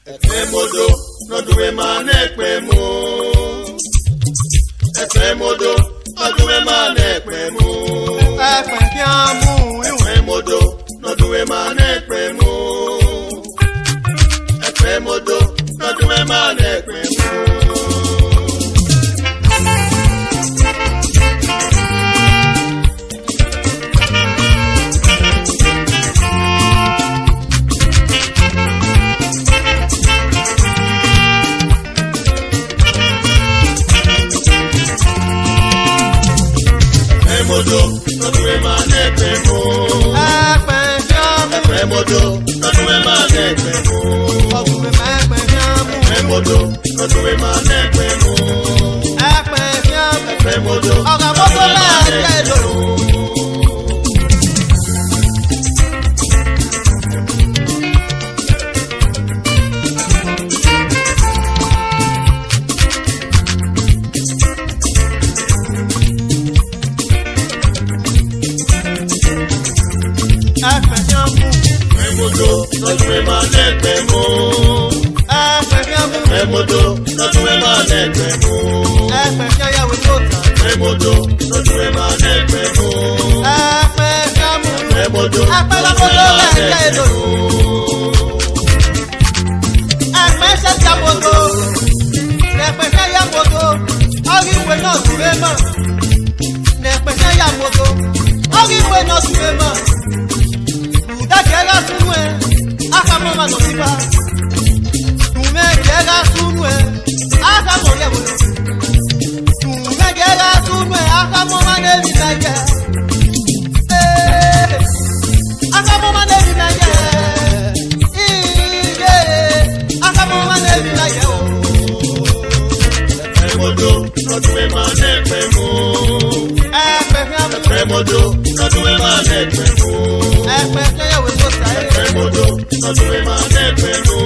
Ekwemodo, noduwe manekwemo. Ekwemodo, noduwe manekwemo. Ekwemodo, noduwe manekwemo. Ekwemodo, noduwe manekwemo. Ekwemodo, noduwe manekwemo. Ekwemodo, noduwe manekwemo. Ekwemodo, noduwe manekwemo. Ekwemodo, noduwe manekwemo. Ekwemodo, noduwe manekwemo. Ekwemodo, noduwe manekwemo. Ekwemodo, noduwe manekwemo. Ekwemodo, noduwe manekwemo. Kega sunwe, aka mama no sipa. Tume kega sunwe, aka moya wo. Tume kega sunwe, aka mama ne bitaje. Aka mama ne bitaje. Aka mama ne bitaje o. Ekwemodo, noduwe manekwemo. Ekwemodo, noduwe manekwemo. Ekwemodo, noduwe manekwemo.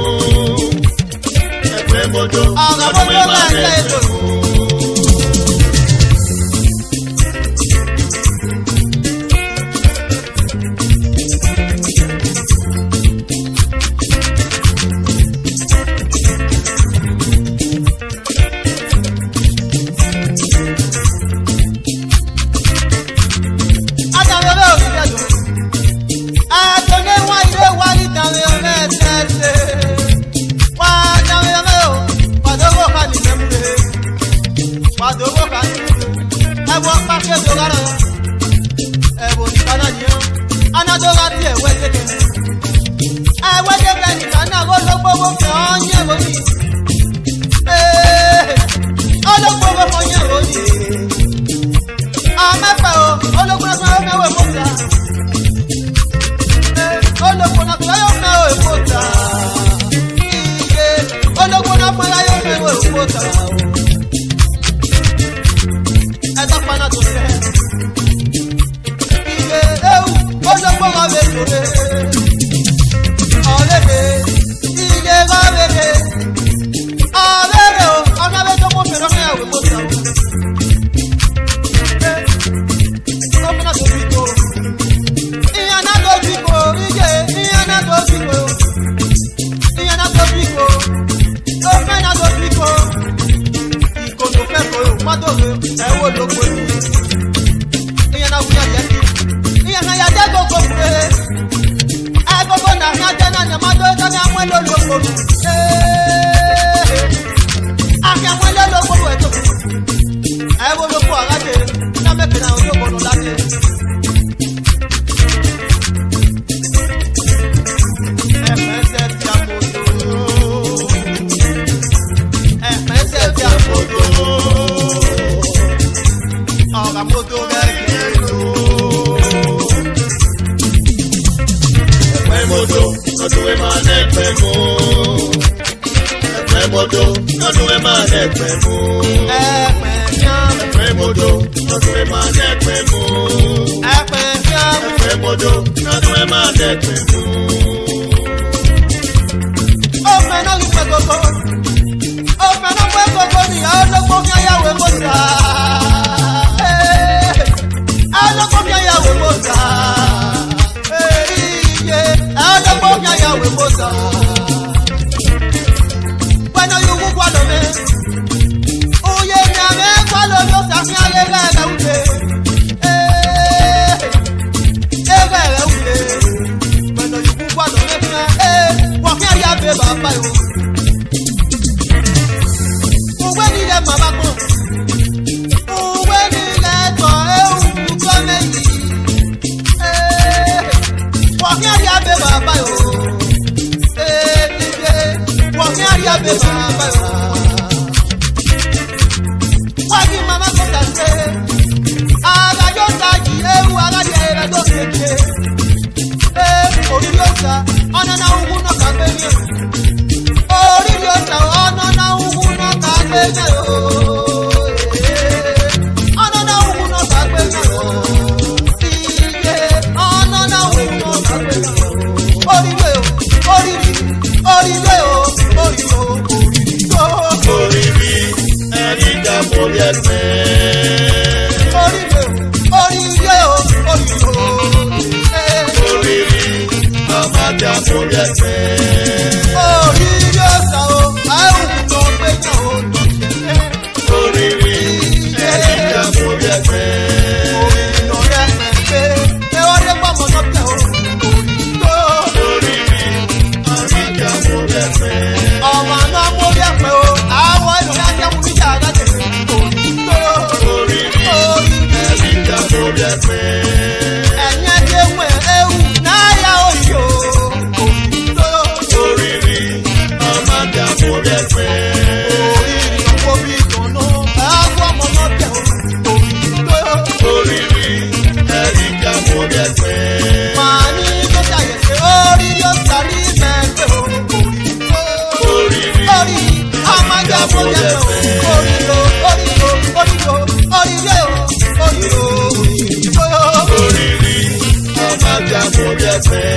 Ekwemodo, noduwe manekwemo. Ekwemodo, noduwe manekwemo. Ekwemodo, noduwe manekwemo. Ekwemodo, noduwe manekwemo. Open up the gogo. Open up the gogo ni alogo mi ayawe moza. Alogo mi ayawe moza. Alogo mi ayawe moza. be baba. Wagi mama ko ta se. Aga yo ta ji ewu aga de ere do seje. Ori yo ta ona na ugu no ka be ni. Ori yo ta ona na ugu no ka be ni o. Ona na ugu no ka be ni o. Ona na ugu no ka be ni o. Ori yo ori yo ori yo ori Erika Moriete. Amada Moriete. Erika Moriete. Yes,